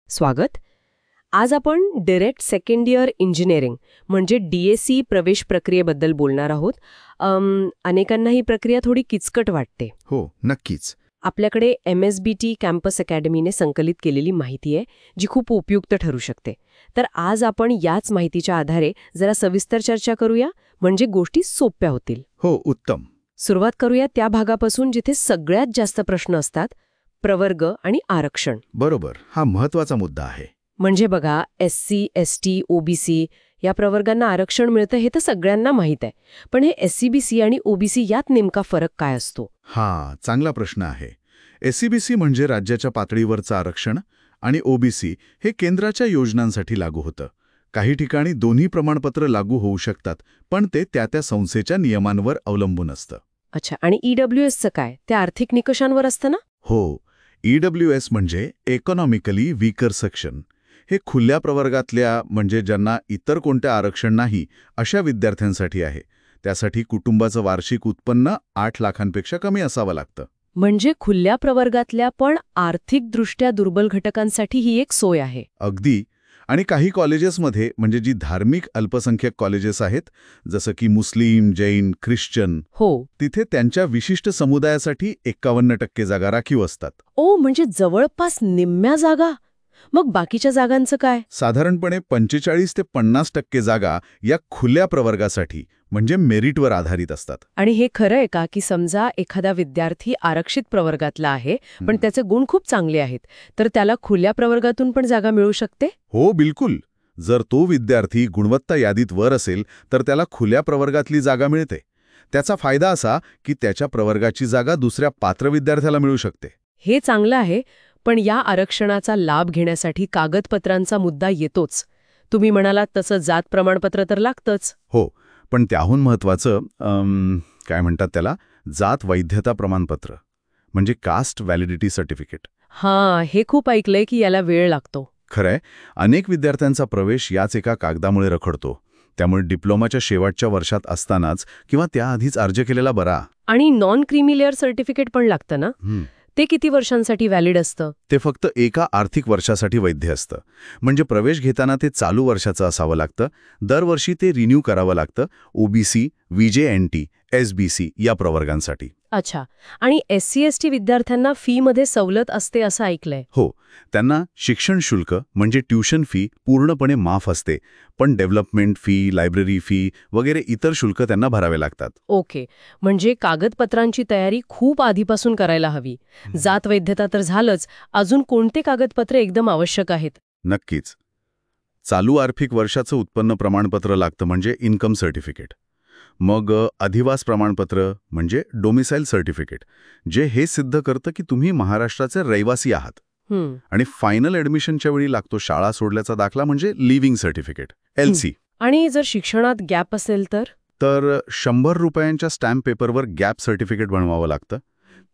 स्वागत. आज आपण डायरेक्ट सेकंड इयर इंजिनिअरिंग म्हणजे DSE प्रवेश प्रक्रियेबद्दल बोलणार आहोत. अनेकांना ही प्रक्रिया थोडी किचकट वाटते. हो, नक्कीच. आपल्याकडे MSBT कॅम्पस अकॅडमीने संकलित केलेली माहिती आहे, जी खूप उपयुक्त ठरू शकते. तर आज आपण याच माहितीच्या आधारे जरा सविस्तर चर्चा करूया, म्हणजे गोष्टी सोप्या होतील. हो, उत्तम. सुरुवात करूया त्या भागापासून जिथे सगळ्यात जास्त प्रश्न असतात, प्रवर्ग आणि आरक्षण. बरोबर, हा महत्वाचा मुद्दा आहे. म्हणजे बघा, SC, ST, OBC या प्रवर्गांना आरक्षण मिळतं हे तर सगळ्यांना माहीत आहे. पण हे SCBC आणि OBC यात नेमका फरक काय असतो? हा चांगला प्रश्न आहे. SCBC म्हणजे राज्याच्या पातळीवरचं आरक्षण आणि OBC हे केंद्राच्या योजनांसाठी लागू होतं. काही ठिकाणी दोन्ही प्रमाणपत्र लागू होऊ शकतात, पण ते त्या संस्थेच्या नियमांवर अवलंबून असतं. अच्छा, आणि EWSचं काय? ते आर्थिक निकषांवर असतं ना? हो, EWS म्हणजे इकॉनॉमिकली वीकर सेक्शन. हे खुल्या प्रवर्गातल्या म्हणजे ज्यांना इतर कोणत्या आरक्षण नाही अशा विद्यार्थ्यांसाठी आहे. त्यासाठी कुटुंबाचं वार्षिक उत्पन्न 8 लाखांपेक्षा कमी असावं लागतं. म्हणजे खुल्या प्रवर्गातल्या पण आर्थिकदृष्ट्या दुर्बल घटकांसाठी ही एक सोय आहे. अगदी. आणि काही कॉलेजेसमध्ये म्हणजे जी धार्मिक अल्पसंख्याक कॉलेजेस आहेत, जसं की मुस्लिम, जैन, ख्रिश्चन, हो, तिथे त्यांच्या विशिष्ट समुदायासाठी 51% जागा राखीव असतात. म्हणजे जवळपास निम्म्या जागा. मग बाकीच्या जागांचं काय? साधारणपणे 45 ते 50% जागा या खुल्या प्रवर्गासाठी म्हणजे मेरिटवर आधारित असतात. आणि हे खरं आहे का की समजा एखादा विद्यार्थी आरक्षित प्रवर्गातला आहे, पण त्याचे गुण खूप चांगले आहेत, तर त्याला खुल्या प्रवर्गातून पण जागा मिळू शकते? हो, बिलकुल. जर तो विद्यार्थी गुणवत्ता यादीत वर असेल तर त्याला खुल्या प्रवर्गातली जागा मिळते. त्याचा फायदा असा की त्याच्या प्रवर्गाची जागा दुसऱ्या पात्र विद्यार्थ्याला मिळू शकते. हे चांगलं आहे, पण या आरक्षणाचा लाभ घेण्यासाठी कागदपत्रांचा मुद्दा येतोच. तुम्ही म्हणालात तसं जात प्रमाणपत्र तर लागतंच. हो, पण त्याहून महत्त्वाचं काय म्हणतात त्याला, जात वैधता प्रमाणपत्र म्हणजे कास्ट व्हॅलिडिटी सर्टिफिकेट. हे खूप ऐकलंय की याला वेळ लागतो. खरंय, अनेक विद्यार्थ्यांचा प्रवेश याच एका कागदामुळे रखडतो. त्यामुळे डिप्लोमाच्या शेवटच्या वर्षात असतानाच किंवा त्याआधीच अर्ज केलेला बरा. आणि नॉन क्रीमी सर्टिफिकेट पण लागतं ना? ते किती वर्षांसाठी व्हॅलिड असतं? ते फक्त एका आर्थिक वर्षासाठी वैध असतं. म्हणजे प्रवेश घेताना ते चालू वर्षाचं असावं लागतं. दरवर्षी ते रिन्यू करावं लागतं. OBC, VJNT, SBC या प्रवर्गांसाठी. अच्छा, आणि SC, ST विद्यार्थ्यांना फीमध्ये सवलत असते असं ऐकलंय. हो, त्यांना शिक्षण शुल्क म्हणजे ट्युशन फी पूर्णपणे माफ असते, पण डेव्हलपमेंट फी, लायब्ररी फी वगैरे इतर शुल्क त्यांना भरावे लागतात. ओके, म्हणजे कागदपत्रांची तयारी खूप आधीपासून करायला हवी. जात वैधता तर झालंच, अजून कोणते कागदपत्रे एकदम आवश्यक आहेत? नक्कीच. चालू आर्थिक वर्षाचं उत्पन्न प्रमाणपत्र लागतं म्हणजे इन्कम सर्टिफिकेट. मग अधिवास प्रमाणपत्र म्हणजे डोमिसाईल सर्टिफिकेट, जे हे सिद्ध करतं की तुम्ही महाराष्ट्राचे रहिवासी आहात. आणि फायनल ॲडमिशनच्या वेळी लागतो शाळा सोडल्याचा दाखला म्हणजे लिव्हिंग सर्टिफिकेट, LC. आणि जर शिक्षणात गॅप असेल तर 100 रुपयांच्या स्टॅम्प पेपरवर गॅप सर्टिफिकेट बनवावं लागतं.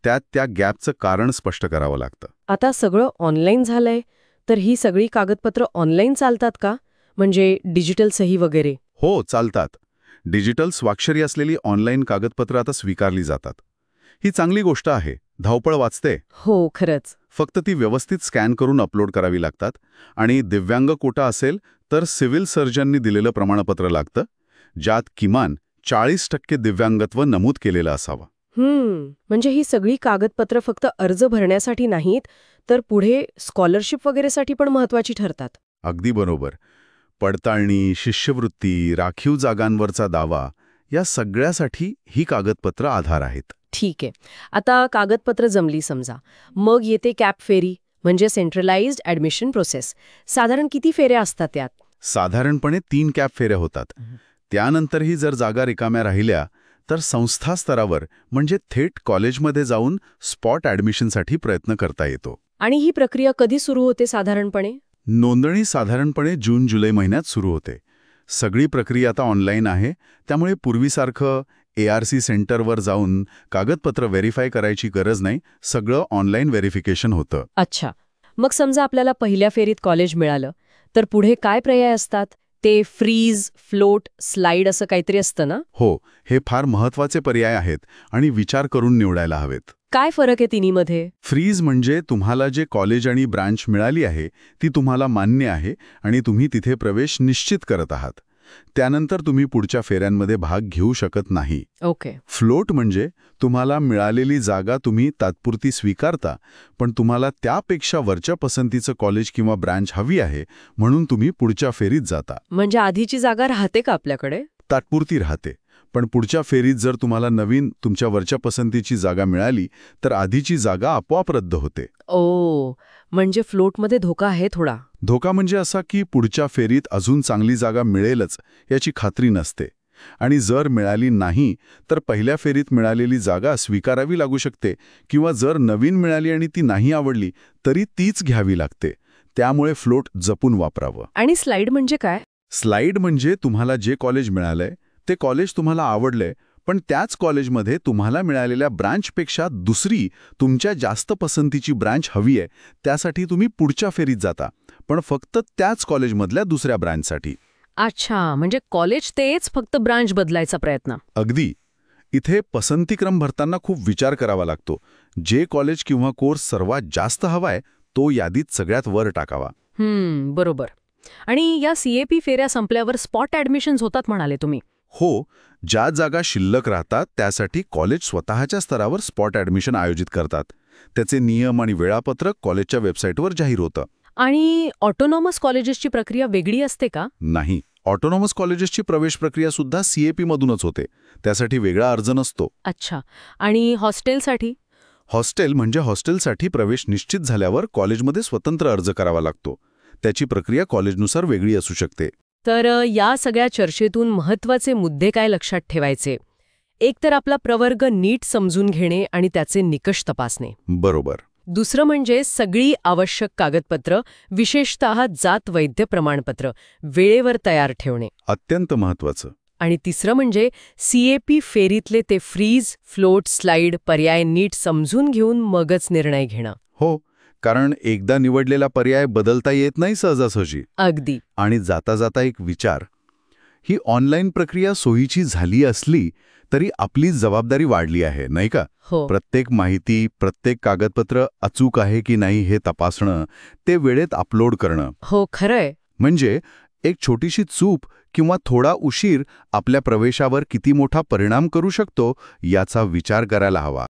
त्यात त्या गॅपचं कारण स्पष्ट करावं लागतं. आता सगळं ऑनलाईन झालंय, तर ही सगळी कागदपत्र ऑनलाईन चालतात का? म्हणजे डिजिटल सही वगैरे? हो, चालतात. डिजिटल स्वाक्षरी असलेली ऑनलाईन कागदपत्र आता स्वीकारली जातात. ही चांगली गोष्ट आहे, धावपळ वाचते. हो, खरंच. फक्त ती व्यवस्थित स्कॅन करून अपलोड करावी लागतात. आणि दिव्यांग कोटा असेल तर सिव्हिल सर्जननी दिलेलं प्रमाणपत्र लागतं, ज्यात किमान 40% दिव्यांगत्व नमूद केलेलं असावं. म्हणजे ही सगळी कागदपत्र फक्त अर्ज भरण्यासाठी नाहीत, तर पुढे स्कॉलरशिप वगैरेसाठी पण महत्वाची ठरतात. अगदी बरोबर. पडताळणी, शिष्यवृत्ती, राखीव जागांवरचा दावा या सगळ्यासाठी ही कागदपत्र आधार आहेत. ठीक आहे. आता कागदपत्र जमली समजा, मग येते कॅप फेरी म्हणजे सेंट्रलाइज्ड ॲडमिशन प्रोसेस. साधारण किती फेऱ्या असतात त्यात? साधारणपणे 3 कॅप फेऱ्या होतात. त्यानंतरही जर जागा रिकाम्या राहिल्या तर संस्था स्तरावर म्हणजे थेट कॉलेजमध्ये जाऊन स्पॉट ॲडमिशनसाठी प्रयत्न करता येतो. आणि ही प्रक्रिया कधी सुरू होते साधारणपणे? नोंदणी साधारणपणे जून-जुलै महिन्यात सुरू होते. सगळी प्रक्रिया आता ऑनलाईन आहे, त्यामुळे पूर्वीसारखं ARC सेंटरवर जाऊन कागदपत्र व्हेरीफाय करायची गरज नाही. सगळं ऑनलाईन व्हेरिफिकेशन होतं. अच्छा, मग समजा आपल्याला पहिल्या फेरीत कॉलेज मिळालं, तर पुढे काय पर्याय असतात? ते फ्रीज, फ्लोट, स्लाइड असं काहीतरी असतं ना? हो, हे फार महत्त्वाचे पर्याय आहेत आणि विचार करून निवडायला हवेत. काय फरक आहे तिन्हीमध्ये? फ्रीज म्हणजे तुम्हाला जे कॉलेज आणि ब्रांच मिळाली आहे ती तुम्हाला मान्य आहे आणि तुम्ही तिथे प्रवेश निश्चित करत आहात. त्यानंतर तुम्ही पुढच्या फेऱ्यांमध्ये भाग घेऊ शकत नाही. ओके. फ्लोट म्हणजे तुम्हाला मिळालेली जागा तुम्ही तात्पुरती स्वीकारता, पण तुम्हाला त्यापेक्षा वरच्या पसंतीचं कॉलेज किंवा ब्रांच हवी आहे म्हणून तुम्ही पुढच्या फेरीत जाता. म्हणजे आधीची जागा राहते का आपल्याकडे? तात्पुरती राहते, पण पुढच्या फेरीत जर तुम्हाला नवीन तुमच्या वरच्या पसंतीची जागा मिळाली तर आधीची जागा आपोआप रद्द होते. ओ, म्हणजे फ्लोटमध्ये धोका आहे थोडा. धोका म्हणजे असा की पुढच्या फेरीत अजून चांगली जागा मिळेलच याची खात्री नसते, आणि जर मिळाली नाही तर पहिल्या फेरीत मिळालेली जागा स्वीकारावी लागू शकते, किंवा जर नवीन मिळाली आणि ती नाही आवडली तरी तीच घ्यावी लागते. त्यामुळे फ्लोट जपून वापरावं. आणि स्लाइड म्हणजे काय? स्लाइड म्हणजे तुम्हाला जे कॉलेज मिळालंय ते कॉलेज तुम्हाला आवडलंय, पण त्याच कॉलेजमध्ये तुम्हाला मिळालेल्या ब्रांचपेक्षा दुसरी तुमच्या जास्त पसंतीची ब्रांच हवी आहे. त्यासाठी तुम्ही पुढच्या फेरीत जाता, पण फक्त त्याच कॉलेजमधल्या दुसऱ्या ब्रांचसाठी. अच्छा, म्हणजे कॉलेज तेच, फक्त ब्रांच बदलायचा प्रयत्न. अगदी. इथे पसंतीक्रम भरताना खूप विचार करावा लागतो. जे कॉलेज किंवा कोर्स सर्वात जास्त हवाय तो यादीत सगळ्यात वर टाकावा. बरोबर. आणि या CAP फेऱ्या संपल्यावर स्पॉट ॲडमिशन्स होतात म्हणाले तुम्ही. हो, ज्या जागा शिल्लक राहतात त्यासाठी कॉलेज स्वतःच्या स्तरावर स्पॉट ॲडमिशन आयोजित करतात. त्याचे नियम आणि वेळापत्रक कॉलेजच्या वेबसाईटवर जाहीर होतं. आणि ऑटोनॉमस कॉलेजेसची प्रक्रिया वेगळी असते का? नाही, ऑटोनॉमस कॉलेजेसची प्रवेश प्रक्रिया सुद्धा CAP मधूनच होते. त्यासाठी वेगळा अर्ज नसतो. अच्छा. आणि हॉस्टेलसाठी? हॉस्टेल म्हणजे हॉस्टेलसाठी प्रवेश निश्चित झाल्यावर कॉलेजमध्ये स्वतंत्र अर्ज करावा लागतो. त्याची प्रक्रिया कॉलेजनुसार वेगळी असू शकते. तर या सगळ्या चर्चेतून महत्त्वाचे मुद्दे काय लक्षात ठेवायचे? एक तर आपला प्रवर्ग नीट समजून घेणे आणि त्याचे निकष तपासणे. बरोबर. दुसरं म्हणजे सगळी आवश्यक कागदपत्र, विशेषतः जात वैद्य प्रमाणपत्र वेळेवर तयार ठेवणे. अत्यंत महत्वाचं. आणि तिसरं म्हणजे CAP फेरीतले ते फ्रीज, फ्लोट, स्लाइड पर्याय नीट समजून घेऊन मगच निर्णय घेणं. हो, कारण एकदा निवडलेला पर्याय बदलता येत नाही सहजासहजी. अगदी. आणि जाता जाता एक विचार, ही ऑनलाईन प्रक्रिया सोयीची झाली असली तरी आपली जबाबदारी वाढली आहे, नाही का? हो. प्रत्येक माहिती, प्रत्येक कागदपत्र अचूक आहे की नाही हे तपासणं, ते वेळेत अपलोड करणं. हो, खरंय. म्हणजे एक छोटीशी चूक किंवा थोडा उशीर आपल्या प्रवेशावर किती मोठा परिणाम करू शकतो याचा विचार करायला हवा.